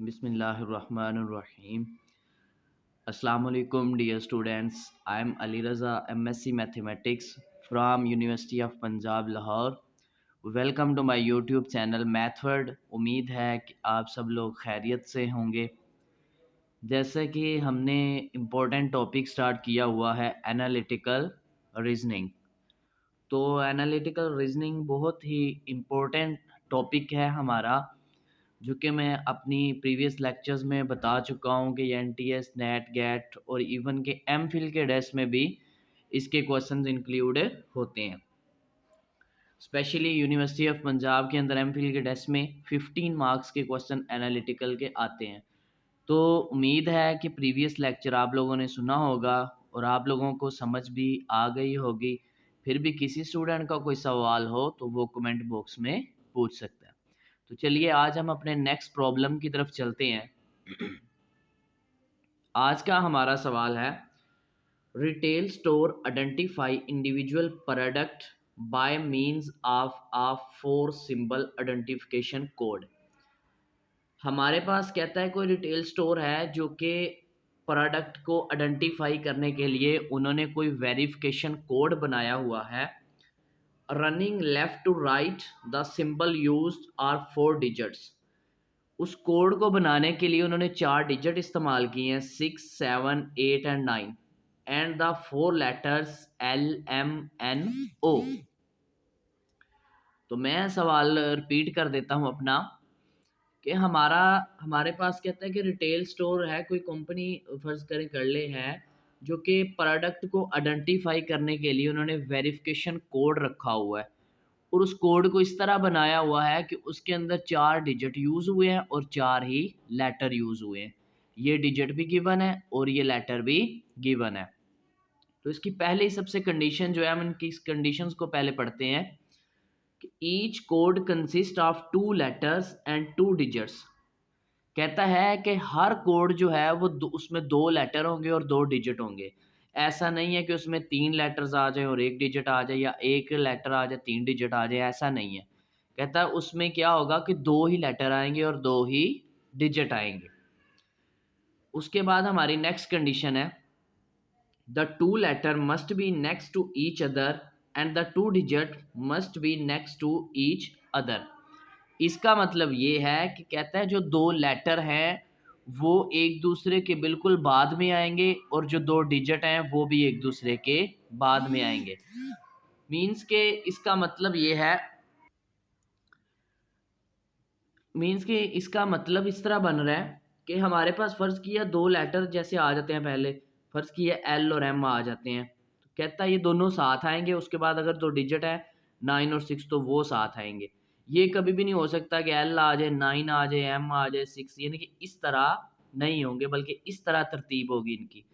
बिस्मिल्लाहिर्रहमानिर्रहीम। अस्सलाम वालेकुम dear students, I am Ali Raza, MSc mathematics from university of Punjab Lahore. Welcome to my YouTube channel Mathword. उम्मीद है कि आप सब लोग खैरियत से होंगे। जैसे कि हमने इम्पोर्टेंट टॉपिक स्टार्ट किया हुआ है एनालिटिकल रीजनिंग। तो एनालिटिकल रीजनिंग बहुत ही इम्पोर्टेंट टॉपिक है हमारा, जो कि मैं अपनी प्रीवियस लेक्चर्स में बता चुका हूँ कि NTS, नेट, गेट और इवन के MPhil के टेस्ट में भी इसके क्वेश्चंस इंक्लूड होते हैं। स्पेशली यूनिवर्सिटी ऑफ पंजाब के अंदर MPhil के टेस्ट में 15 मार्क्स के क्वेश्चन एनालिटिकल के आते हैं। तो उम्मीद है कि प्रीवियस लेक्चर आप लोगों ने सुना होगा और आप लोगों को समझ भी आ गई होगी। फिर भी किसी स्टूडेंट का कोई सवाल हो तो वो कमेंट बॉक्स में पूछ सकता है। तो चलिए आज हम अपने नेक्स्ट प्रॉब्लम की तरफ चलते हैं। आज का हमारा सवाल है, retail store identify individual product by means of a 4 symbol identification code. हमारे पास कहता है कोई रिटेल स्टोर है जो कि प्रोडक्ट को आइडेंटिफाई करने के लिए उन्होंने कोई वेरिफिकेशन कोड बनाया हुआ है। Running left to right the symbol used are 4 digits. उस कोड को बनाने के लिए उन्होंने 4 डिजिट इस्तेमाल किए हैं, 6, 7, 8 and 9 and the 4 letters LMNO। तो मैं सवाल रिपीट कर देता हूं अपना कि हमारे पास कहता है कि रिटेल स्टोर है, कोई कंपनी फर्ज करें कर ले है, जो कि प्रोडक्ट को आइडेंटिफाई करने के लिए उन्होंने वेरिफिकेशन कोड रखा हुआ है और उस कोड को इस तरह बनाया हुआ है कि उसके अंदर 4 डिजिट यूज़ हुए हैं और 4 ही लेटर यूज़ हुए हैं। ये डिजिट भी गिवन है और ये लेटर भी गिवन है। तो इसकी पहले सबसे कंडीशन जो है, हम इनकी इस कंडीशंस को पहले पढ़ते हैं कि each code consist of 2 letters and 2 digits. कहता है कि हर कोड जो है वो उसमें 2 लेटर होंगे और 2 डिजिट होंगे। ऐसा नहीं है कि उसमें 3 लेटर्स आ जाए और 1 डिजिट आ जाए, या 1 लेटर आ जाए 3 डिजिट आ जाए, ऐसा नहीं है। कहता है उसमें क्या होगा कि 2 ही लेटर आएंगे और 2 ही डिजिट आएंगे। उसके बाद हमारी नेक्स्ट कंडीशन है, the 2 letter must be next to each other and the 2 digit must be next to each other. इसका मतलब ये है कि कहता है जो 2 लेटर हैं वो एक दूसरे के बिल्कुल बाद में आएंगे और जो 2 डिजिट हैं वो भी एक दूसरे के बाद में आएंगे। मीन्स के इसका मतलब ये है, इसका मतलब इस तरह बन रहा है कि हमारे पास फर्ज किया 2 लेटर जैसे आ जाते हैं, पहले फर्ज किया L और M आ जाते हैं, तो कहता है ये दोनों साथ आएंगे। उसके बाद अगर 2 डिजिट है 9 और 6 तो वो साथ आएंगे। ये कभी भी नहीं हो सकता कि L आ जाए 9 आ जाए M आ जाए 6, यानी कि इस तरह नहीं होंगे, बल्कि इस तरह तरतीब होगी इनकी।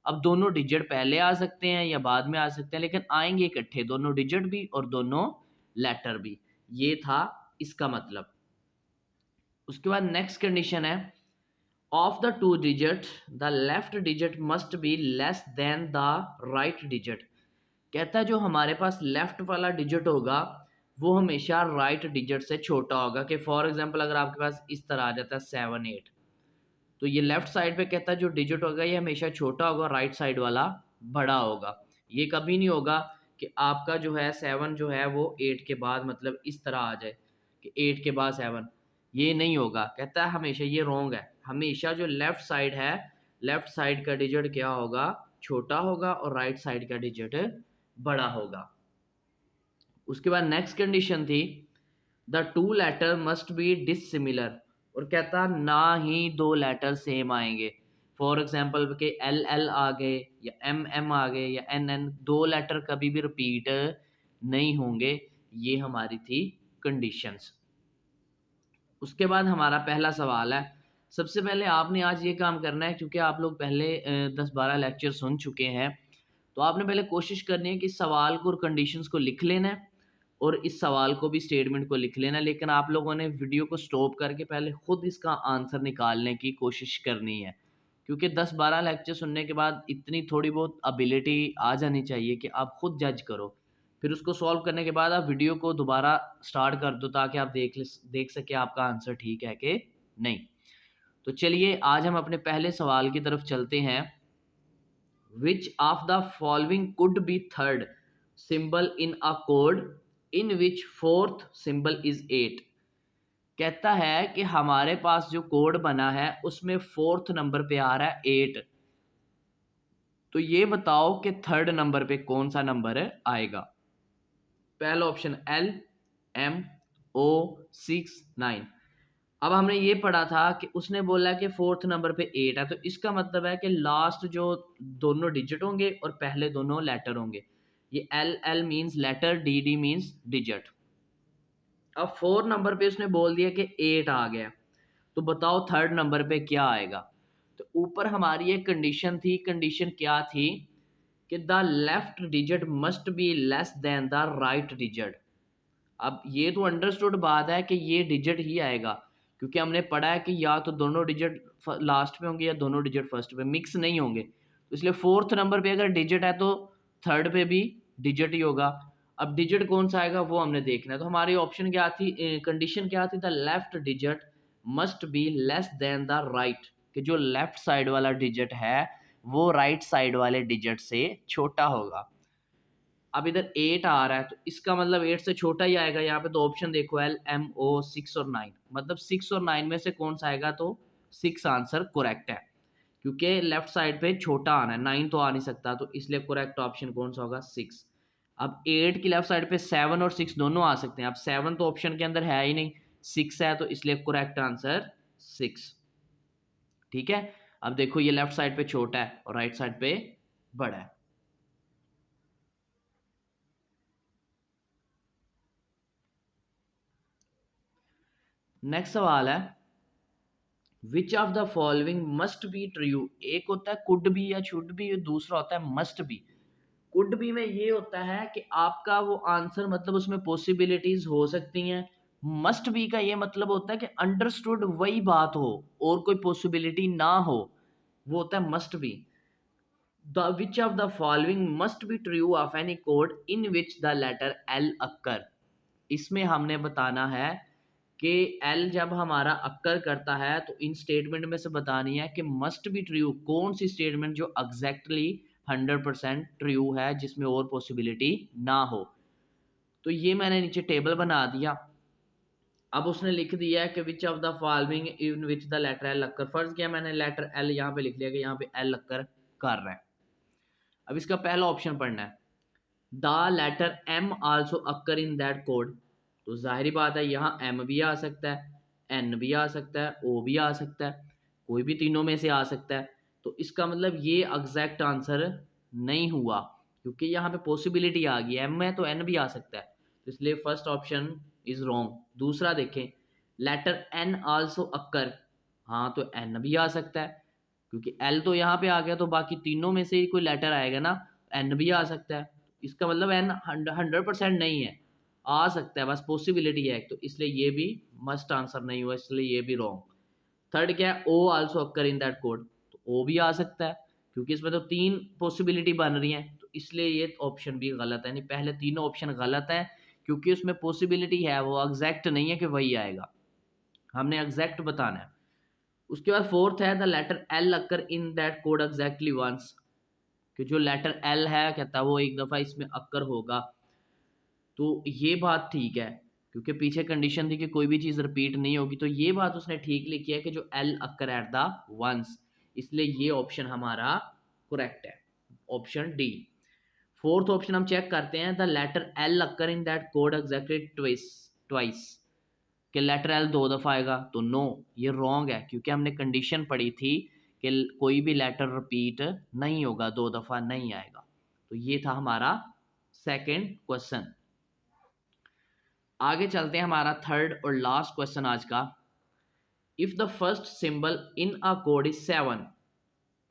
अब दोनों डिजिट पहले आ सकते हैं या बाद में आ सकते हैं, लेकिन आएंगे इकट्ठे, दोनों डिजिट भी और दोनों लेटर भी। ये था इसका मतलब। उसके बाद नेक्स्ट कंडीशन है, of the 2 digit the left digit must be less than the right digit. कहता है जो हमारे पास लेफ्ट वाला डिजिट होगा वो हमेशा राइट डिजिट से छोटा होगा। कि फॉर एग्जांपल अगर आपके पास इस तरह आ जाता है 7, 8, तो ये लेफ्ट साइड पे कहता है जो डिजिट होगा ये हमेशा छोटा होगा, राइट साइड वाला बड़ा होगा। ये कभी नहीं होगा कि आपका जो है 7 जो है वो 8 के बाद मतलब इस तरह आ जाए कि 8 के बाद 7, ये नहीं होगा। कहता है हमेशा ये रॉन्ग है। हमेशा जो लेफ्ट साइड है, लेफ्ट साइड का डिजिट क्या होगा, छोटा होगा, और राइट साइड का डिजिट बड़ा होगा। उसके बाद नेक्स्ट कंडीशन थी, the 2 letter must be dissimilar. और कहता ना ही 2 लेटर सेम आएंगे। फॉर एग्जाम्पल के LL आ गए या MM आ गए या NN, 2 लेटर कभी भी रिपीट नहीं होंगे। ये हमारी थी कंडीशंस। उसके बाद हमारा पहला सवाल है, सबसे पहले आपने आज ये काम करना है, क्योंकि आप लोग पहले 10-12 लेक्चर सुन चुके हैं, तो आपने पहले कोशिश करनी है कि इस सवाल को और कंडीशंस को लिख लेना है और इस सवाल को भी, स्टेटमेंट को लिख लेना। लेकिन आप लोगों ने वीडियो को स्टॉप करके पहले खुद इसका आंसर निकालने की कोशिश करनी है, क्योंकि 10-12 लेक्चर सुनने के बाद इतनी थोड़ी बहुत एबिलिटी आ जानी चाहिए कि आप खुद जज करो। फिर उसको सॉल्व करने के बाद आप वीडियो को दोबारा स्टार्ट कर दो ताकि आप देख सके आपका आंसर ठीक है कि नहीं। तो चलिए आज हम अपने पहले सवाल की तरफ चलते हैं। विच of the following could be third symbol in a code in which fourth symbol is 8। कहता है कि हमारे पास जो कोड बना है उसमें फोर्थ नंबर पे आ रहा है 8। तो ये बताओ कि थर्ड नंबर पे कौन सा नंबर आएगा। पहला ऑप्शन LMO69। अब हमने ये पढ़ा था कि उसने बोला कि फोर्थ नंबर पे 8 है, तो इसका मतलब है कि लास्ट जो दोनों डिजिट होंगे और पहले दोनों लेटर होंगे। ये LL means letter, DD means digit. अब 4 नंबर पे उसने बोल दिया कि 8 आ गया, तो बताओ थर्ड नंबर पे क्या आएगा। तो ऊपर हमारी एक कंडीशन थी। कंडीशन क्या थी कि the left digit must be less than the right digit. अब ये तो अंडरस्टूड बात है कि ये डिजिट ही आएगा, क्योंकि हमने पढ़ा है कि या तो दोनों डिजिट लास्ट में होंगे या दोनों डिजिट फर्स्ट पे, मिक्स नहीं होंगे। तो इसलिए फोर्थ नंबर पे अगर डिजिट है तो थर्ड पे भी डिजिट ही होगा। अब डिजिट कौन सा आएगा वो हमने देखना है। तो हमारी ऑप्शन क्या थी, कंडीशन क्या थी, the left digit must be less than the right, कि जो लेफ्ट साइड वाला डिजिट है वो राइट साइड वाले डिजिट से छोटा होगा। अब इधर 8 आ रहा है तो इसका मतलब 8 से छोटा ही आएगा। यहाँ पे तो ऑप्शन देखो LMO 6 और 9, मतलब 6 और 9 में से कौन सा आएगा, तो 6 आंसर करेक्ट है, क्योंकि लेफ्ट साइड पे छोटा आना है, 9 तो आ नहीं सकता, तो इसलिए करेक्ट ऑप्शन कौन सा होगा, 6। अब 8 की लेफ्ट साइड पे 7 और 6 दोनों आ सकते हैं। अब 7 तो ऑप्शन के अंदर है ही नहीं, 6 है, तो इसलिए करेक्ट आंसर 6। ठीक है। अब देखो ये लेफ्ट साइड पे छोटा है और राइट साइड पे बड़ा है। नेक्स्ट सवाल है विच of the following must be true. एक होता है कुड बी या शुड बी, दूसरा होता है मस्ट बी। कुड बी में ये होता है कि आपका वो आंसर, मतलब उसमें पॉसिबिलिटीज हो सकती हैं। मस्ट बी का ये मतलब होता है कि अंडरस्टूड वही बात हो और कोई पॉसिबिलिटी ना हो, वो होता है must be. The which of the following must be true of any code in which the letter L occur. इसमें हमने बताना है कि एल जब हमारा अक्कर करता है तो इन स्टेटमेंट में से बतानी है कि मस्ट बी ट्रू कौन सी स्टेटमेंट जो एग्जैक्टली 100% ट्रू है, जिसमें और पॉसिबिलिटी ना हो। तो ये मैंने नीचे टेबल बना दिया। अब उसने लिख दिया है कि which of the following in which the letter L occur. फर्ज किया मैंने लेटर एल यहाँ पे लिख लिया कि यहाँ पे एल अक्कर कर रहा है। अब इसका पहला ऑप्शन पढ़ना है, the letter M also occur in that code. तो जाहिर बात है यहाँ एम भी आ सकता है, एन भी आ सकता है, ओ भी आ सकता है, कोई भी तीनों में से आ सकता है। तो इसका मतलब ये एग्जैक्ट आंसर नहीं हुआ, क्योंकि यहाँ पे पॉसिबिलिटी आ गई, एम है तो एन भी आ सकता है, तो इसलिए फर्स्ट ऑप्शन इज रॉन्ग। दूसरा देखें, लेटर एन आल्सो अक्कर। हाँ तो एन भी आ सकता है, क्योंकि एल तो यहाँ पे आ गया, तो बाकी तीनों में से ही कोई लेटर आएगा ना। एन भी आ सकता है, इसका मतलब एन 100% नहीं है, आ सकता है, बस पॉसिबिलिटी है, तो इसलिए ये भी मस्ट आंसर नहीं हुआ, इसलिए ये भी रॉन्ग। थर्ड क्या है, O also occur in that code. तो ओ भी आ सकता है, क्योंकि इसमें तो 3 पॉसिबिलिटी बन रही हैं, तो इसलिए ये ऑप्शन भी गलत है। नहीं, पहले तीनों ऑप्शन गलत है, क्योंकि उसमें पॉसिबिलिटी है, वो एग्जैक्ट नहीं है कि वही आएगा, हमने एग्जैक्ट बताना है। उसके बाद फोर्थ है the letter L occur in that code exactly once, कि जो लेटर एल है कहता है वो एक दफ़ा इसमें अक्कर होगा। तो ये बात ठीक है, क्योंकि पीछे कंडीशन थी कि कोई भी चीज़ रिपीट नहीं होगी, तो ये बात उसने ठीक लिखी है कि जो L occur at the once, इसलिए ये ऑप्शन हमारा करेक्ट है, ऑप्शन डी। फोर्थ ऑप्शन हम चेक करते हैं, the letter L occur in that code exactly twice, कि लेटर एल 2 दफ़ा आएगा, तो नो, ये रॉन्ग है, क्योंकि हमने कंडीशन पढ़ी थी कि कोई भी लेटर रिपीट नहीं होगा, 2 दफ़ा नहीं आएगा। तो ये था हमारा सेकंड क्वेश्चन। आगे चलते हैं, हमारा थर्ड और लास्ट क्वेश्चन आज का। If the first symbol in a code is 7,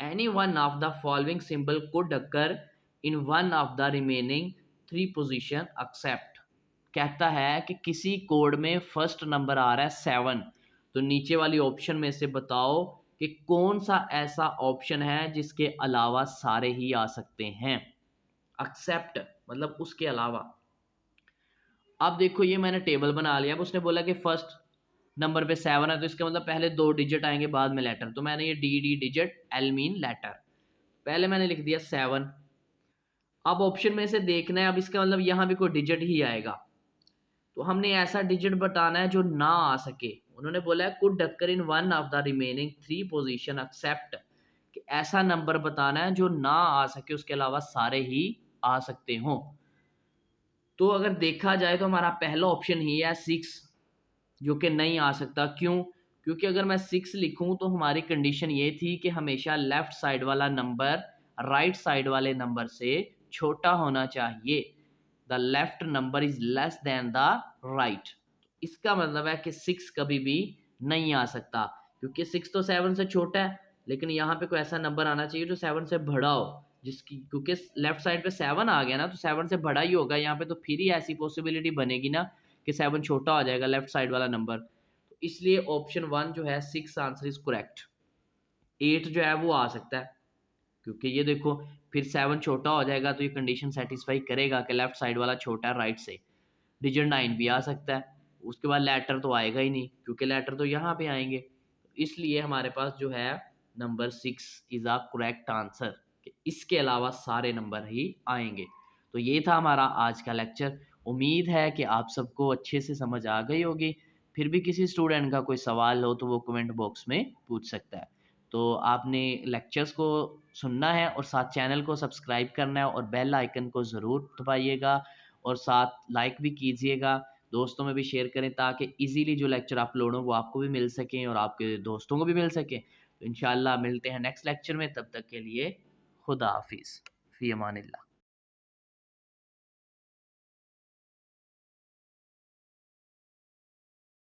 any one of the following symbol could occur in one of the remaining 3 position except. कहता है कि किसी कोड में फर्स्ट नंबर आ रहा है 7, तो नीचे वाली ऑप्शन में से बताओ कि कौन सा ऐसा ऑप्शन है जिसके अलावा सारे ही आ सकते हैं। एक्सेप्ट मतलब उसके अलावा। अब देखो ये मैंने टेबल बना लिया। अब उसने बोला कि फर्स्ट नंबर पे 7 है तो इसका मतलब पहले 2 डिजिट आएंगे बाद में लेटर। तो मैंने ये D digit, L mean letter, पहले मैंने लिख दिया 7। अब ऑप्शन में से देखना है, अब इसका मतलब यहाँ भी कोई डिजिट ही आएगा, तो हमने ऐसा डिजिट बताना है जो ना आ सके। उन्होंने बोला है could occur in one of the remaining 3 position except, कि ऐसा नंबर बताना है जो ना आ सके, उसके अलावा सारे ही आ सकते हो। तो अगर देखा जाए तो हमारा पहला ऑप्शन ही है 6, जो कि नहीं आ सकता। क्यों? क्योंकि अगर मैं 6 लिखूं तो हमारी कंडीशन ये थी कि हमेशा लेफ्ट साइड वाला नंबर राइट साइड वाले नंबर से छोटा होना चाहिए। The left number is less than the right. इसका मतलब है कि 6 कभी भी नहीं आ सकता, क्योंकि 6 तो 7 से छोटा है, लेकिन यहाँ पे कोई ऐसा नंबर आना चाहिए जो 7 से बड़ा हो, जिसकी, क्योंकि लेफ्ट साइड पे 7 आ गया ना तो 7 से बड़ा ही होगा यहाँ पे, तो फिर ही ऐसी पॉसिबिलिटी बनेगी ना कि 7 छोटा हो जाएगा लेफ्ट साइड वाला नंबर। तो इसलिए ऑप्शन 1 जो है 6 आंसर इज करेक्ट। 8 जो है वो आ सकता है, क्योंकि ये देखो फिर 7 छोटा हो जाएगा तो ये कंडीशन सेटिस्फाई करेगा कि लेफ्ट साइड वाला छोटा है राइट से। डिजिट 9 भी आ सकता है, उसके बाद लेटर तो आएगा ही नहीं, क्योंकि लेटर तो यहाँ पे आएंगे। इसलिए हमारे पास जो है number 6 is a correct answer, कि इसके अलावा सारे नंबर ही आएंगे। तो ये था हमारा आज का लेक्चर। उम्मीद है कि आप सबको अच्छे से समझ आ गई होगी। फिर भी किसी स्टूडेंट का कोई सवाल हो तो वो कमेंट बॉक्स में पूछ सकता है। तो आपने लेक्चर्स को सुनना है और साथ चैनल को सब्सक्राइब करना है और बेल आइकन को ज़रूर दबाइएगा, और साथ लाइक भी कीजिएगा, दोस्तों में भी शेयर करें, ताकि इजीली जो लेक्चर अपलोड हो वो आपको भी मिल सकें और आपके दोस्तों को भी मिल सके। तो इंशाल्लाह मिलते हैं नेक्स्ट लेक्चर में, तब तक के लिए खुदा हाफिज़, फ़ी अमानिल्लाह।